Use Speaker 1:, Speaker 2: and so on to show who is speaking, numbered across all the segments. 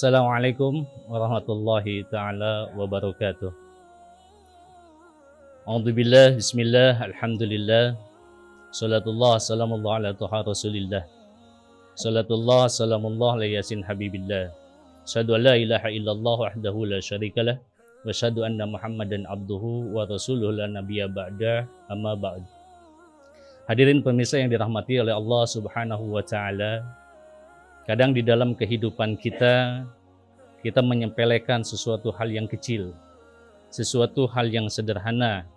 Speaker 1: Assalamualaikum warahmatullahi ta'ala wabarakatuh. A'udzubillah, bismillah, alhamdulillah. Salatullah, salamullah ala tuha rasulillah. Salatullah, salamullah ala yasin habibillah. Asyhadu an la ilaha illallah wahdahu la syarikalah. Wa asyhadu anna muhammadan abduhu wa rasuluhu la nabiyya ba'da, amma ba'd. Hadirin pemirsa yang dirahmati oleh Allah subhanahu wa ta'ala. Kadang di dalam kehidupan kita menyepelekan sesuatu hal yang kecil, sesuatu hal yang sederhana,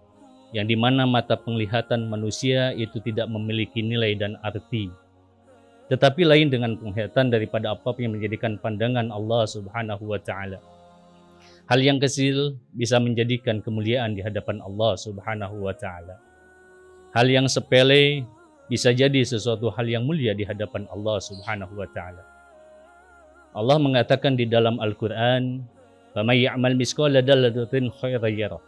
Speaker 1: yang dimana mata penglihatan manusia itu tidak memiliki nilai dan arti. Tetapi lain dengan penglihatan daripada apa yang menjadikan pandangan Allah subhanahu wa ta'ala. Hal yang kecil bisa menjadikan kemuliaan di hadapan Allah subhanahu wa ta'ala. Hal yang sepele bisa jadi sesuatu hal yang mulia di hadapan Allah subhanahu wa ta'ala. Allah mengatakan di dalam Al-Quran, فَمَنْ يَعْمَلْ مِثْقَالَ ذَرَّةٍ خَيْرًا يَرَهُ.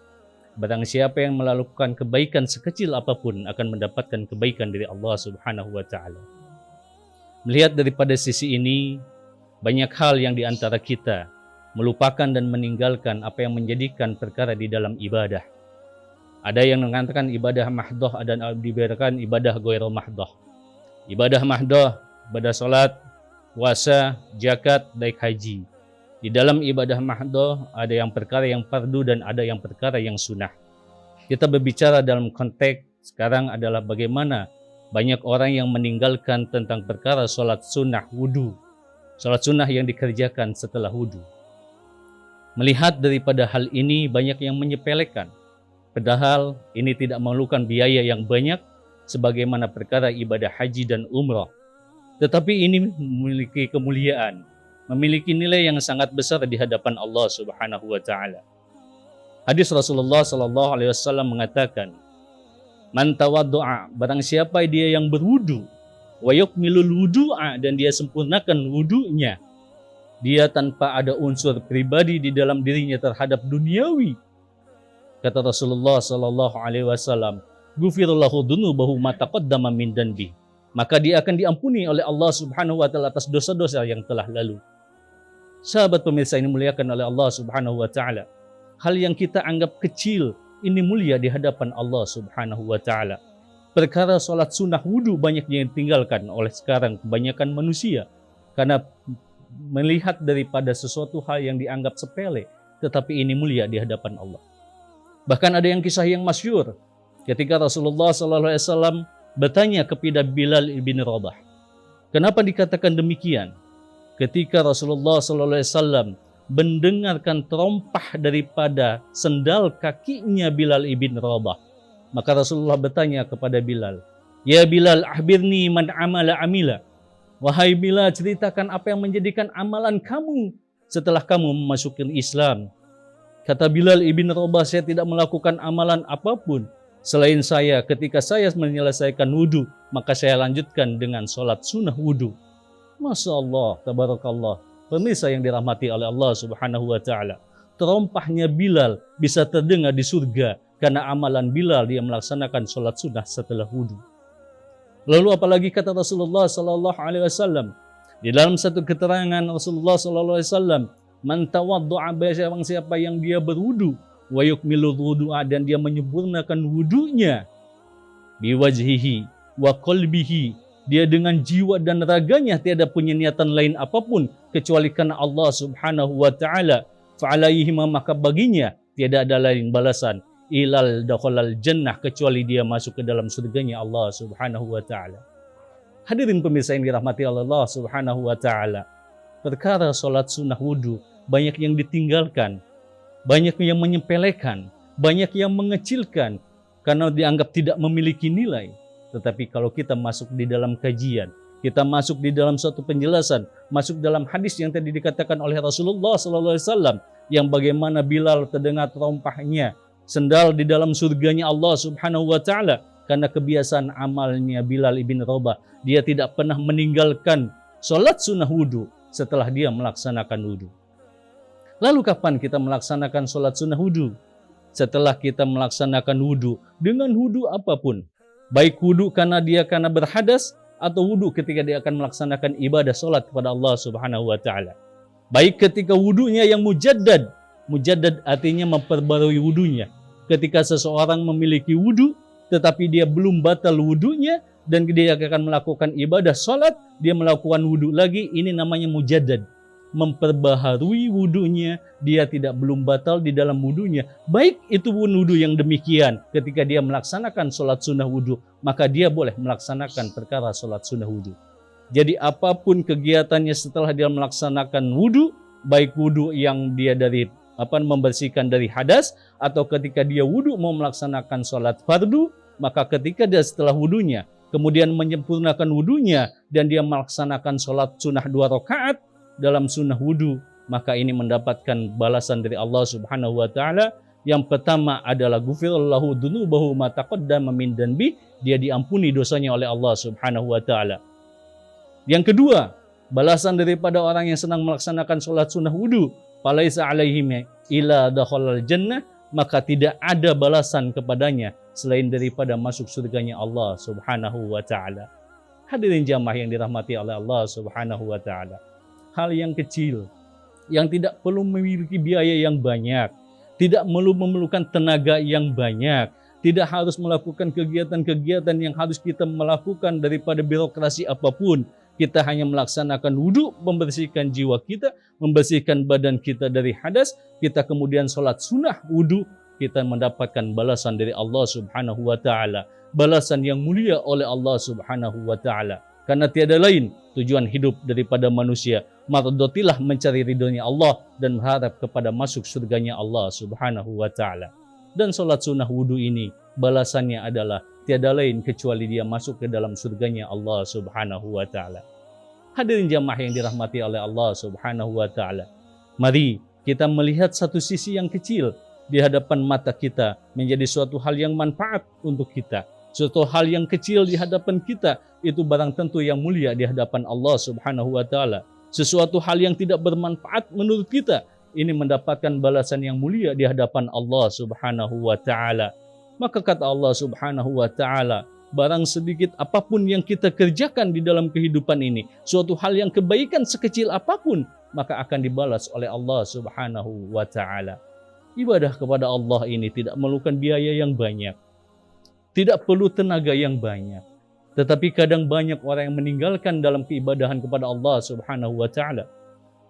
Speaker 1: Barang siapa yang melakukan kebaikan sekecil apapun akan mendapatkan kebaikan dari Allah subhanahu wa ta'ala. Melihat daripada sisi ini, banyak hal yang di antara kita melupakan dan meninggalkan apa yang menjadikan perkara di dalam ibadah. Ada yang mengatakan ibadah mahdoh dan diberikan ibadah ghairu mahdoh. Ibadah mahdoh, ibadah salat, puasa, zakat, baik haji. Di dalam ibadah mahdoh ada yang perkara yang fardu dan ada yang perkara yang sunnah. Kita berbicara dalam konteks sekarang adalah bagaimana banyak orang yang meninggalkan tentang perkara salat sunnah wudu. Salat sunnah yang dikerjakan setelah wudu. Melihat daripada hal ini banyak yang menyepelekan. Padahal ini tidak memerlukan biaya yang banyak sebagaimana perkara ibadah haji dan umrah. Tetapi ini memiliki kemuliaan, memiliki nilai yang sangat besar di hadapan Allah subhanahu wa ta'ala. Hadis Rasulullah sallallahu alaihi wasallam mengatakan, "Man tawaddu'a, barang siapa dia yang berwudu, wa yukmilul wudu'a, dan dia sempurnakan wudunya, dia tanpa ada unsur pribadi di dalam dirinya terhadap duniawi." Kata Rasulullah sallallahu alaihi wasallam, "Ghufirallahu dzunubahu ma taqaddama min danbi." Maka dia akan diampuni oleh Allah Subhanahu wa taala atas dosa-dosa yang telah lalu. Sahabat pemirsa ini muliakan oleh Allah Subhanahu wa taala. Hal yang kita anggap kecil ini mulia di hadapan Allah Subhanahu wa taala. Perkara salat sunnah wudu banyak yang ditinggalkan oleh sekarang kebanyakan manusia karena melihat daripada sesuatu hal yang dianggap sepele, tetapi ini mulia di hadapan Allah. Bahkan ada yang kisah yang masyhur ketika Rasulullah SAW bertanya kepada Bilal ibn Rabah. Kenapa dikatakan demikian? Ketika Rasulullah SAW mendengarkan terompah daripada sendal kakinya Bilal ibn Rabah, maka Rasulullah bertanya kepada Bilal, "Ya Bilal, akhbirni man amala amila." Wahai Bilal, ceritakan apa yang menjadikan amalan kamu setelah kamu memasuki Islam. Kata Bilal ibn Rabah, "Saya tidak melakukan amalan apapun selain saya ketika saya menyelesaikan wudu, maka saya lanjutkan dengan sholat sunnah wudu." Masya Allah, tabarakallah. Pemirsa yang dirahmati oleh Allah subhanahu wa ta'ala. Terompahnya Bilal bisa terdengar di surga karena amalan Bilal dia melaksanakan sholat sunnah setelah wudu. Lalu apalagi kata Rasulullah sallallahu alaihi wasallam di dalam satu keterangan Rasulullah sallallahu alaihi wasallam, "Man tawaddu'a, barang siapa yang dia berwudu, wa yukmilu wudu'a, dan dia menyempurnakan wudunya, biwajhihi wa qalbihi, dia dengan jiwa dan raganya tiada punya niatan lain apapun kecuali karena Allah Subhanahu wa taala, fa alaihi, maka baginya tiada ada lain balasan ilal dakhalal jannah, kecuali dia masuk ke dalam surganya Allah Subhanahu wa taala." Hadirin pemirsa yang dirahmati Allah Subhanahu wa taala. Perkara salat sunnah wudu banyak yang ditinggalkan, banyak yang menyepelekan, banyak yang mengecilkan karena dianggap tidak memiliki nilai. Tetapi kalau kita masuk di dalam kajian, kita masuk di dalam suatu penjelasan, masuk dalam hadis yang tadi dikatakan oleh Rasulullah SAW, yang bagaimana Bilal terdengar terompahnya sendal di dalam surganya Allah Subhanahu wa taala karena kebiasaan amalnya Bilal ibn Rabah, dia tidak pernah meninggalkan salat sunnah wudu setelah dia melaksanakan wudu. Lalu kapan kita melaksanakan sholat sunnah wudu? Setelah kita melaksanakan wudu dengan wudu apapun. Baik wudu karena berhadas atau wudu ketika dia akan melaksanakan ibadah sholat kepada Allah Subhanahu wa ta'ala. Baik ketika wudunya yang mujaddad. Mujaddad artinya memperbarui wudunya. Ketika seseorang memiliki wudu, tetapi dia belum batal wudunya, dan dia akan melakukan ibadah sholat, dia melakukan wudu lagi, ini namanya mujaddad. Memperbaharui wudunya, dia belum batal di dalam wudunya. Baik itu wudu yang demikian, ketika dia melaksanakan sholat sunnah wudu, maka dia boleh melaksanakan perkara sholat sunnah wudu. Jadi apapun kegiatannya setelah dia melaksanakan wudu, baik wudu yang dia dari membersihkan dari hadas, atau ketika dia wudu mau melaksanakan sholat fardu, maka ketika dia setelah wudunya, kemudian menyempurnakan wudunya, dan dia melaksanakan sholat sunnah 2 rakaat dalam sunnah wudu, maka ini mendapatkan balasan dari Allah Subhanahu wa Ta'ala. Yang pertama adalah ghufirallahu dzunubahu ma taqaddama min dzanbi, dia diampuni dosanya oleh Allah Subhanahu wa Ta'ala. Yang kedua, balasan daripada orang yang senang melaksanakan sholat sunnah wudu, falaisa alaihim ila dakhalal jannah, maka tidak ada balasan kepadanya selain daripada masuk surganya Allah Subhanahu wa Ta'ala. Hadirin jamaah yang dirahmati oleh Allah Subhanahu wa Ta'ala. Hal yang kecil, yang tidak perlu memiliki biaya yang banyak, tidak perlu memerlukan tenaga yang banyak, tidak harus melakukan kegiatan-kegiatan yang harus kita melakukan daripada birokrasi apapun. Kita hanya melaksanakan wudu, membersihkan jiwa kita, membersihkan badan kita dari hadas, kita kemudian sholat sunnah wudu, kita mendapatkan balasan dari Allah Subhanahu wa Ta'ala. Balasan yang mulia oleh Allah Subhanahu wa Ta'ala. Karena tiada lain tujuan hidup daripada manusia, mardotilah mencari ridhonya Allah dan berharap kepada masuk surganya Allah Subhanahu wa Ta'ala. Dan sholat sunnah wudu ini balasannya adalah tiada lain kecuali dia masuk ke dalam surganya Allah Subhanahu wa Ta'ala. Hadirin jamaah yang dirahmati oleh Allah Subhanahu wa Ta'ala. Mari kita melihat satu sisi yang kecil di hadapan mata kita menjadi suatu hal yang manfaat untuk kita. Suatu hal yang kecil di hadapan kita itu barang tentu yang mulia di hadapan Allah Subhanahu wa Ta'ala. Sesuatu hal yang tidak bermanfaat menurut kita, ini mendapatkan balasan yang mulia di hadapan Allah Subhanahu wa Ta'ala. Maka kata Allah Subhanahu wa Ta'ala, barang sedikit apapun yang kita kerjakan di dalam kehidupan ini, suatu hal yang kebaikan sekecil apapun, maka akan dibalas oleh Allah Subhanahu wa Ta'ala. Ibadah kepada Allah ini tidak memerlukan biaya yang banyak, tidak perlu tenaga yang banyak. Tetapi kadang banyak orang yang meninggalkan dalam keibadahan kepada Allah Subhanahu wa Ta'ala.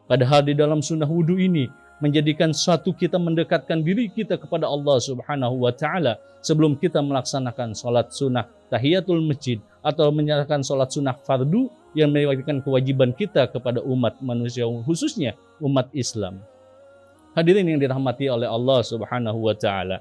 Speaker 1: Padahal di dalam sunnah wudu ini menjadikan suatu kita mendekatkan diri kita kepada Allah Subhanahu wa Ta'ala sebelum kita melaksanakan sholat sunnah tahiyatul masjid atau menyerahkan sholat sunnah fardu yang mewajibkan kewajiban kita kepada umat manusia, khususnya umat Islam. Hadirin yang dirahmati oleh Allah Subhanahu wa Ta'ala,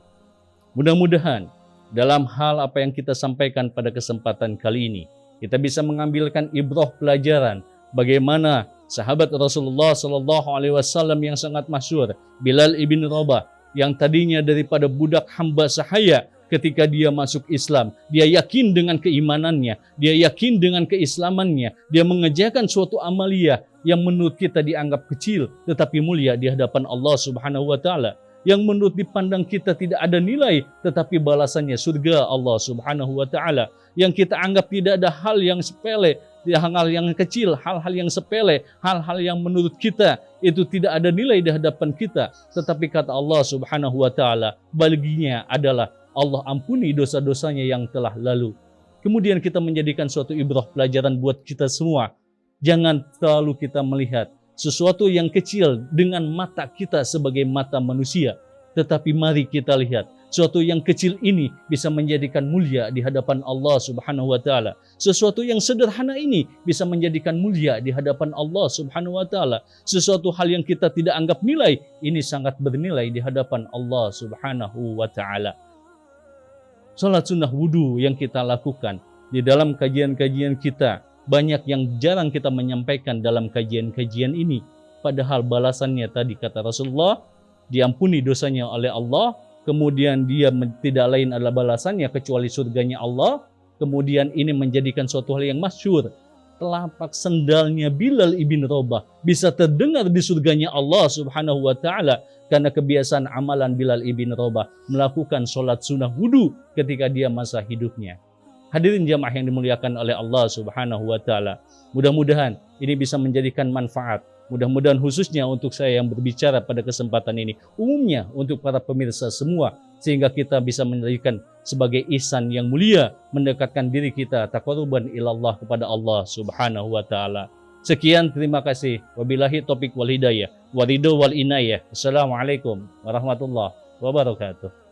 Speaker 1: mudah-mudahan dalam hal apa yang kita sampaikan pada kesempatan kali ini, kita bisa mengambilkan ibrah pelajaran bagaimana sahabat Rasulullah Sallallahu Alaihi Wasallam yang sangat masyhur, Bilal ibn Rabah, yang tadinya daripada budak hamba sahaya, ketika dia masuk Islam, dia yakin dengan keimanannya, dia yakin dengan keislamannya, dia mengerjakan suatu amalia yang menurut kita dianggap kecil, tetapi mulia di hadapan Allah Subhanahu Wa Taala. Yang menurut dipandang kita tidak ada nilai, tetapi balasannya surga Allah Subhanahu wa Ta'ala. Yang kita anggap tidak ada hal yang sepele, hal yang kecil, hal-hal yang sepele, hal-hal yang menurut kita itu tidak ada nilai di hadapan kita. Tetapi kata Allah Subhanahu wa Ta'ala, baginya adalah Allah ampuni dosa-dosanya yang telah lalu. Kemudian kita menjadikan suatu ibrah pelajaran buat kita semua. Jangan terlalu kita melihat sesuatu yang kecil dengan mata kita sebagai mata manusia. Tetapi mari kita lihat, sesuatu yang kecil ini bisa menjadikan mulia di hadapan Allah Subhanahu wa Ta'ala. Sesuatu yang sederhana ini bisa menjadikan mulia di hadapan Allah Subhanahu wa Ta'ala. Sesuatu hal yang kita tidak anggap nilai, ini sangat bernilai di hadapan Allah Subhanahu wa Ta'ala. Salat sunnah wudu yang kita lakukan di dalam kajian-kajian kita, banyak yang jarang kita menyampaikan dalam kajian-kajian ini. Padahal balasannya tadi kata Rasulullah, diampuni dosanya oleh Allah, kemudian dia tidak lain adalah balasannya kecuali surganya Allah. Kemudian ini menjadikan suatu hal yang masyhur. Telapak sendalnya Bilal ibn Rabah bisa terdengar di surganya Allah Subhanahu wa Ta'ala karena kebiasaan amalan Bilal ibn Rabah melakukan sholat sunnah wudu ketika dia masa hidupnya. Hadirin jamaah yang dimuliakan oleh Allah Subhanahu wa Ta'ala, mudah-mudahan ini bisa menjadikan manfaat Mudah-mudahan khususnya untuk saya yang berbicara pada kesempatan ini, umumnya untuk para pemirsa semua, sehingga kita bisa menjadikan sebagai ihsan yang mulia, mendekatkan diri kita taqarruban ilallah kepada Allah Subhanahu wa taala. Sekian, terima kasih. Wabillahi taufiq wal hidayah, waridho wal inayah. Assalamualaikum warahmatullahi wabarakatuh.